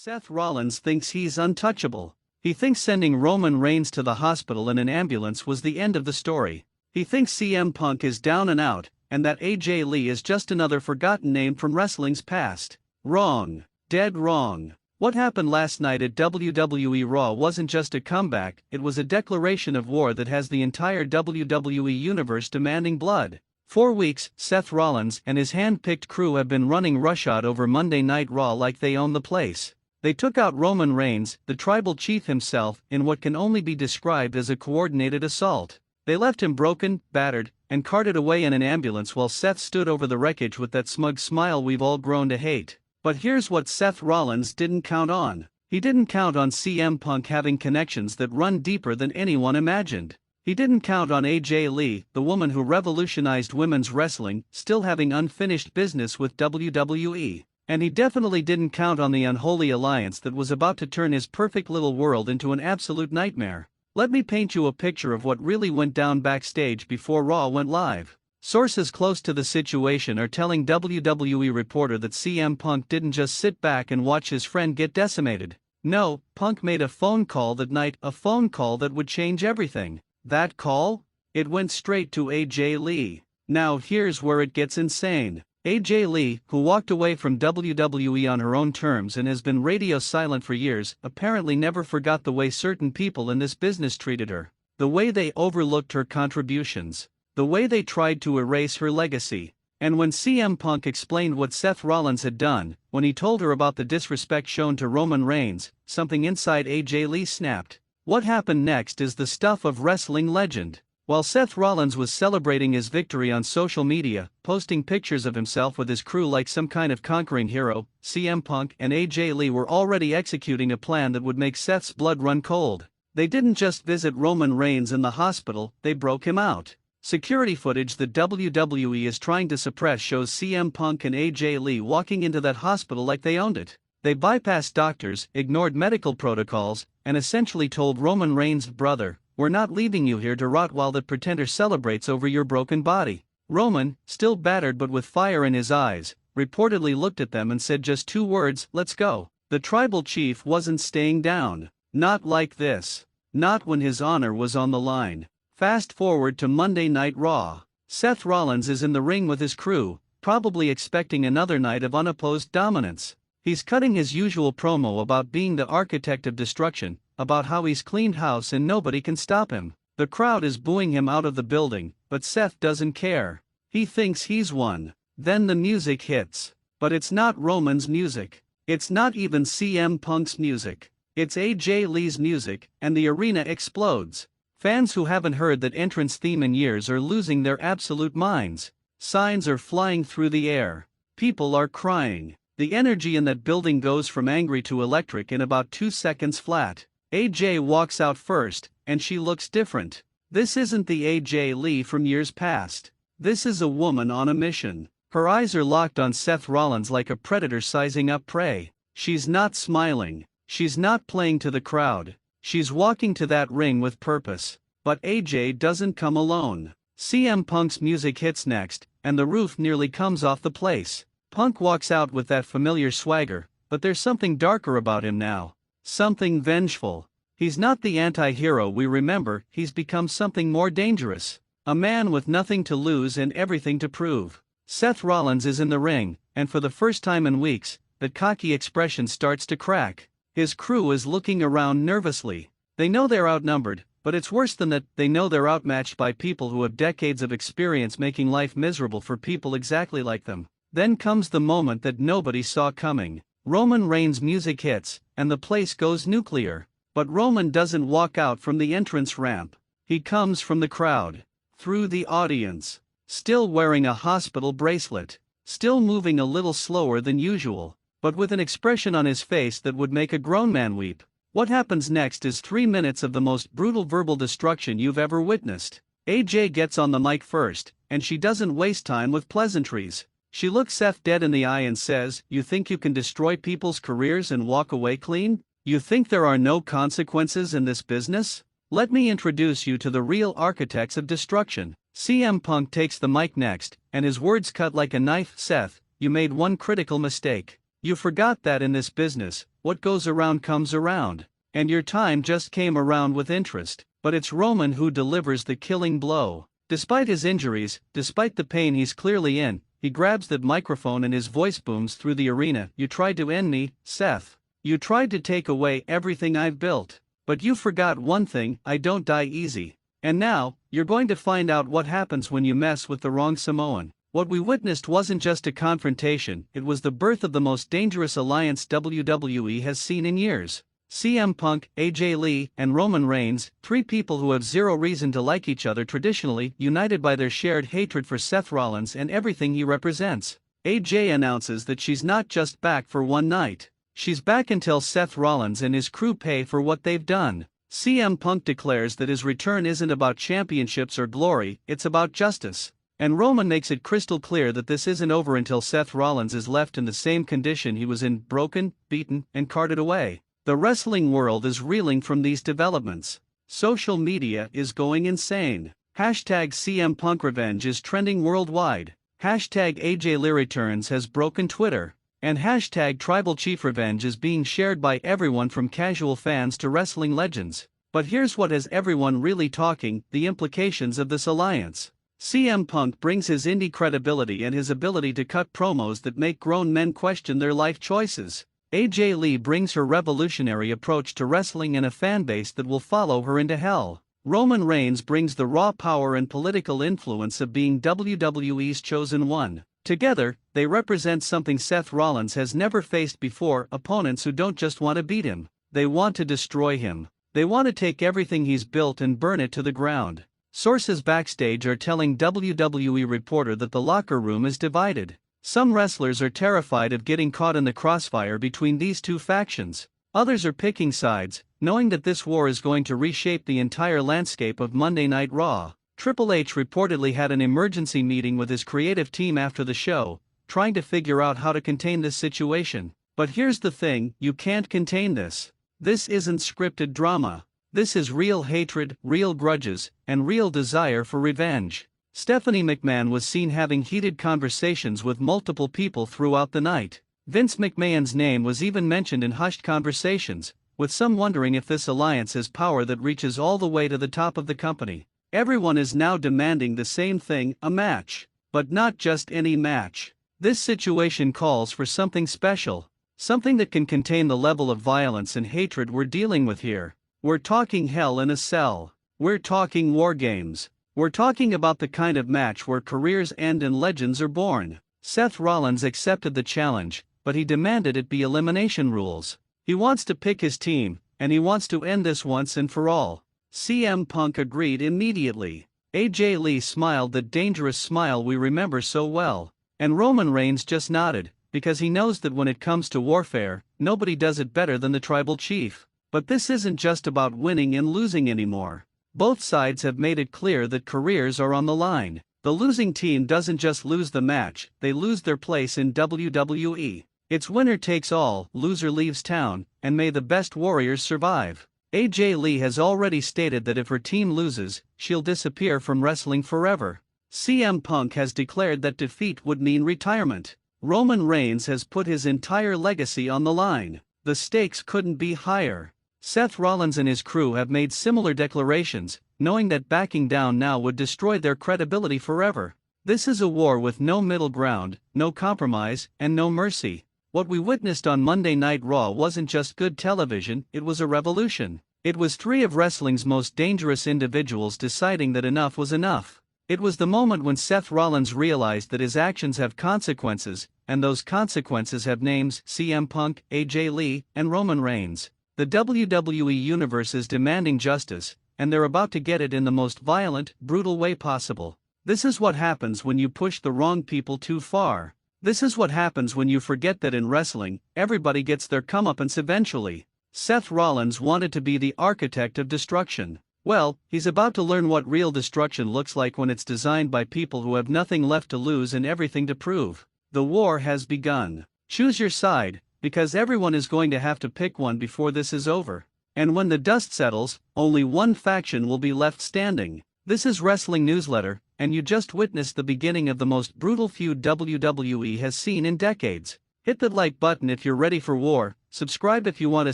Seth Rollins thinks he's untouchable. He thinks sending Roman Reigns to the hospital in an ambulance was the end of the story. He thinks CM Punk is down and out, and that AJ Lee is just another forgotten name from wrestling's past. Wrong. Dead wrong. What happened last night at WWE Raw wasn't just a comeback, it was a declaration of war that has the entire WWE universe demanding blood. 4 weeks, Seth Rollins and his hand-picked crew have been running roughshod over Monday Night Raw like they own the place. They took out Roman Reigns, the tribal chief himself, in what can only be described as a coordinated assault. They left him broken, battered, and carted away in an ambulance while Seth stood over the wreckage with that smug smile we've all grown to hate. But here's what Seth Rollins didn't count on. He didn't count on CM Punk having connections that run deeper than anyone imagined. He didn't count on AJ Lee, the woman who revolutionized women's wrestling, still having unfinished business with WWE. And he definitely didn't count on the unholy alliance that was about to turn his perfect little world into an absolute nightmare. Let me paint you a picture of what really went down backstage before Raw went live. Sources close to the situation are telling WWE Reporter that CM Punk didn't just sit back and watch his friend get decimated. No, Punk made a phone call that night, a phone call that would change everything. That call? It went straight to AJ Lee. Now here's where it gets insane. AJ Lee, who walked away from WWE on her own terms and has been radio silent for years, apparently never forgot the way certain people in this business treated her. The way they overlooked her contributions. The way they tried to erase her legacy. And when CM Punk explained what Seth Rollins had done, when he told her about the disrespect shown to Roman Reigns, something inside AJ Lee snapped. What happened next is the stuff of wrestling legend. While Seth Rollins was celebrating his victory on social media, posting pictures of himself with his crew like some kind of conquering hero, CM Punk and AJ Lee were already executing a plan that would make Seth's blood run cold. They didn't just visit Roman Reigns in the hospital, they broke him out. Security footage that WWE is trying to suppress shows CM Punk and AJ Lee walking into that hospital like they owned it. They bypassed doctors, ignored medical protocols, and essentially told Roman Reigns' brother, "We're not leaving you here to rot while that pretender celebrates over your broken body." Roman, still battered but with fire in his eyes, reportedly looked at them and said just 2 words, "Let's go." The tribal chief wasn't staying down. Not like this. Not when his honor was on the line. Fast forward to Monday Night Raw. Seth Rollins is in the ring with his crew, probably expecting another night of unopposed dominance. He's cutting his usual promo about being the architect of destruction, about how he's cleaned house and nobody can stop him. The crowd is booing him out of the building, but Seth doesn't care. He thinks he's won. Then the music hits. But it's not Roman's music. It's not even CM Punk's music. It's AJ Lee's music, and the arena explodes. Fans who haven't heard that entrance theme in years are losing their absolute minds. Signs are flying through the air. People are crying. The energy in that building goes from angry to electric in about 2 seconds flat. AJ walks out first, and she looks different. This isn't the AJ Lee from years past. This is a woman on a mission. Her eyes are locked on Seth Rollins like a predator sizing up prey. She's not smiling. She's not playing to the crowd. She's walking to that ring with purpose. But AJ doesn't come alone. CM Punk's music hits next, and the roof nearly comes off the place. Punk walks out with that familiar swagger, but there's something darker about him now. Something vengeful. He's not the anti-hero we remember, he's become something more dangerous. A man with nothing to lose and everything to prove. Seth Rollins is in the ring, and for the first time in weeks, that cocky expression starts to crack. His crew is looking around nervously. They know they're outnumbered, but it's worse than that, they know they're outmatched by people who have decades of experience making life miserable for people exactly like them. Then comes the moment that nobody saw coming. Roman Reigns' music hits, and the place goes nuclear. But Roman doesn't walk out from the entrance ramp. He comes from the crowd. Through the audience. Still wearing a hospital bracelet. Still moving a little slower than usual. But with an expression on his face that would make a grown man weep. What happens next is 3 minutes of the most brutal verbal destruction you've ever witnessed. AJ gets on the mic first, and she doesn't waste time with pleasantries. She looks Seth dead in the eye and says, "You think you can destroy people's careers and walk away clean? You think there are no consequences in this business? Let me introduce you to the real architects of destruction." CM Punk takes the mic next, and his words cut like a knife. "Seth, you made one critical mistake. You forgot that in this business, what goes around comes around. And your time just came around with interest, but it's Roman who delivers the killing blow. Despite his injuries, despite the pain he's clearly in, he grabs that microphone and his voice booms through the arena. You tried to end me, Seth. You tried to take away everything I've built. But you forgot one thing, I don't die easy. And now, you're going to find out what happens when you mess with the wrong Samoan. What we witnessed wasn't just a confrontation, it was the birth of the most dangerous alliance WWE has seen in years. CM Punk, AJ Lee, and Roman Reigns, three people who have zero reason to like each other traditionally, united by their shared hatred for Seth Rollins and everything he represents. AJ announces that she's not just back for one night. She's back until Seth Rollins and his crew pay for what they've done. CM Punk declares that his return isn't about championships or glory, it's about justice. And Roman makes it crystal clear that this isn't over until Seth Rollins is left in the same condition he was in, broken, beaten, and carted away. The wrestling world is reeling from these developments. Social media is going insane. Hashtag CM Punk Revenge is trending worldwide. Hashtag AJ Lee Returns has broken Twitter. And hashtag Tribal Chief Revenge is being shared by everyone from casual fans to wrestling legends. But here's what has everyone really talking, the implications of this alliance. CM Punk brings his indie credibility and his ability to cut promos that make grown men question their life choices. AJ Lee brings her revolutionary approach to wrestling and a fanbase that will follow her into hell. Roman Reigns brings the raw power and political influence of being WWE's chosen one. Together, they represent something Seth Rollins has never faced before, opponents who don't just want to beat him, they want to destroy him. They want to take everything he's built and burn it to the ground. Sources backstage are telling WWE Reporter that the locker room is divided. Some wrestlers are terrified of getting caught in the crossfire between these two factions. Others are picking sides, knowing that this war is going to reshape the entire landscape of Monday Night Raw. Triple H reportedly had an emergency meeting with his creative team after the show, trying to figure out how to contain this situation. But here's the thing, you can't contain this. This isn't scripted drama. This is real hatred, real grudges, and real desire for revenge. Stephanie McMahon was seen having heated conversations with multiple people throughout the night. Vince McMahon's name was even mentioned in hushed conversations, with some wondering if this alliance has power that reaches all the way to the top of the company. Everyone is now demanding the same thing, a match. But not just any match. This situation calls for something special. Something that can contain the level of violence and hatred we're dealing with here. We're talking hell in a cell. We're talking war games. We're talking about the kind of match where careers end and legends are born. Seth Rollins accepted the challenge, but he demanded it be elimination rules. He wants to pick his team, and he wants to end this once and for all. CM Punk agreed immediately. AJ Lee smiled that dangerous smile we remember so well. And Roman Reigns just nodded, because he knows that when it comes to warfare, nobody does it better than the tribal chief. But this isn't just about winning and losing anymore. Both sides have made it clear that careers are on the line. The losing team doesn't just lose the match, they lose their place in WWE. It's winner takes all, loser leaves town, and may the best warriors survive. AJ Lee has already stated that if her team loses, she'll disappear from wrestling forever. CM Punk has declared that defeat would mean retirement. Roman Reigns has put his entire legacy on the line. The stakes couldn't be higher. Seth Rollins and his crew have made similar declarations, knowing that backing down now would destroy their credibility forever. This is a war with no middle ground, no compromise, and no mercy. What we witnessed on Monday Night Raw wasn't just good television, it was a revolution. It was three of wrestling's most dangerous individuals deciding that enough was enough. It was the moment when Seth Rollins realized that his actions have consequences, and those consequences have names: CM Punk, AJ Lee, and Roman Reigns. The WWE Universe is demanding justice, and they're about to get it in the most violent, brutal way possible. This is what happens when you push the wrong people too far. This is what happens when you forget that in wrestling, everybody gets their comeuppance eventually. Seth Rollins wanted to be the architect of destruction. Well, he's about to learn what real destruction looks like when it's designed by people who have nothing left to lose and everything to prove. The war has begun. Choose your side, because everyone is going to have to pick one before this is over. And when the dust settles, only one faction will be left standing. This is Wrestling Newsletter, and you just witnessed the beginning of the most brutal feud WWE has seen in decades. Hit the like button if you're ready for war, subscribe if you want to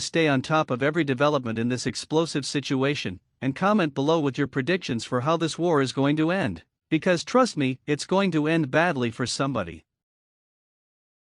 stay on top of every development in this explosive situation, and comment below with your predictions for how this war is going to end. Because trust me, it's going to end badly for somebody.